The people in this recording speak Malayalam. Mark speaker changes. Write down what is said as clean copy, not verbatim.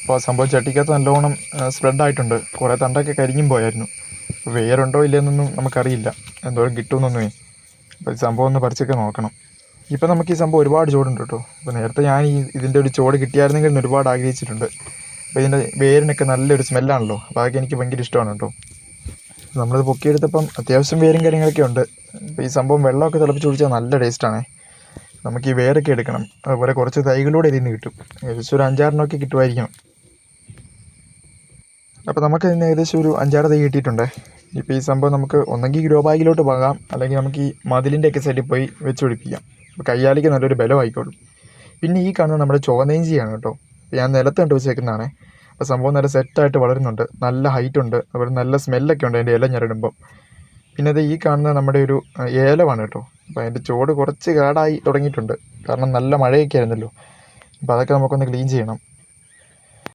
Speaker 1: അപ്പോൾ സംഭവം ചട്ടിക്കകത്ത് നല്ലോണം സ്പ്രെഡായിട്ടുണ്ട്. കുറേ തണ്ടൊക്കെ കരിഞ്ഞും പോയായിരുന്നു. അപ്പോൾ വേരുണ്ടോ ഇല്ലയെന്നൊന്നും നമുക്കറിയില്ല, എന്തോരം കിട്ടുമെന്നൊന്നുമേ. അപ്പോൾ ഈ സംഭവം ഒന്ന് പറിച്ചൊക്കെ നോക്കണം. ഇപ്പം നമുക്ക് ഈ സംഭവം ഒരുപാട് ചോടുണ്ട് കേട്ടോ. അപ്പോൾ നേരത്തെ ഞാൻ ഇതിൻ്റെ ഒരു ചോട് കിട്ടിയായിരുന്നെങ്കിൽ എന്ന് ഒരുപാട് ആഗ്രഹിച്ചിട്ടുണ്ട്. അപ്പോൾ ഇതിൻ്റെ വേരിനൊക്കെ നല്ലൊരു സ്മെല്ലാണല്ലോ, അപ്പോൾ അതൊക്കെ എനിക്ക് ഭയങ്കര ഇഷ്ടമാണ് കേട്ടോ. നമ്മളിത് പൊക്കിയെടുത്തപ്പം അത്യാവശ്യം വേരും കാര്യങ്ങളൊക്കെ ഉണ്ട്. അപ്പോൾ ഈ സംഭവം വെള്ളമൊക്കെ തിളപ്പിച്ച് കുടിച്ചാൽ നല്ല ടേസ്റ്റാണേ. നമുക്ക് ഈ വേരൊക്കെ എടുക്കണം. അതുപോലെ കുറച്ച് തൈകളൂടെ ഇതിൽ നിന്ന് കിട്ടും. ഏകദേശം ഒരു 5-6 കിട്ടുമായിരിക്കണം. അപ്പോൾ നമുക്ക് ഇതിന് ഏകദേശം ഒരു 5-6 തൈ കിട്ടിയിട്ടുണ്ടേ. ഇപ്പോൾ ഈ സംഭവം നമുക്ക് ഒന്നെങ്കിൽ ഗ്രോ ബാഗിലോട്ട് പോകാം, അല്ലെങ്കിൽ നമുക്ക് ഈ മതിലിൻ്റെയൊക്കെ സൈഡിൽ പോയി വെച്ച് പിടിപ്പിക്കാം. അപ്പോൾ കയ്യാലിക്ക് നല്ലൊരു ബലമായിക്കോളും. പിന്നെ ഈ കാണുന്നത് നമ്മുടെ ചുവന്നേഞ്ചിയാണ് കേട്ടോ. ഞാൻ നിലത്ത് കണ്ട് വെച്ചേക്കുന്നതാണേ. അപ്പോൾ സംഭവം നല്ല സെറ്റായിട്ട് വളരുന്നുണ്ട്, നല്ല ഹൈറ്റ് ഉണ്ട്, അതുപോലെ നല്ല സ്മെല്ലൊക്കെ ഉണ്ട് അതിൻ്റെ ഇല ഞെരടുമ്പം. പിന്നെ അത് ഈ കാണുന്നത് നമ്മുടെ ഒരു ഏലമാണ് കേട്ടോ. അപ്പോൾ അതിൻ്റെ ചോട് കുറച്ച് കാടായി തുടങ്ങിയിട്ടുണ്ട്, കാരണം നല്ല മഴയൊക്കെ ആയിരുന്നല്ലോ. അപ്പോൾ അതൊക്കെ നമുക്കൊന്ന് ക്ലീൻ ചെയ്യണം.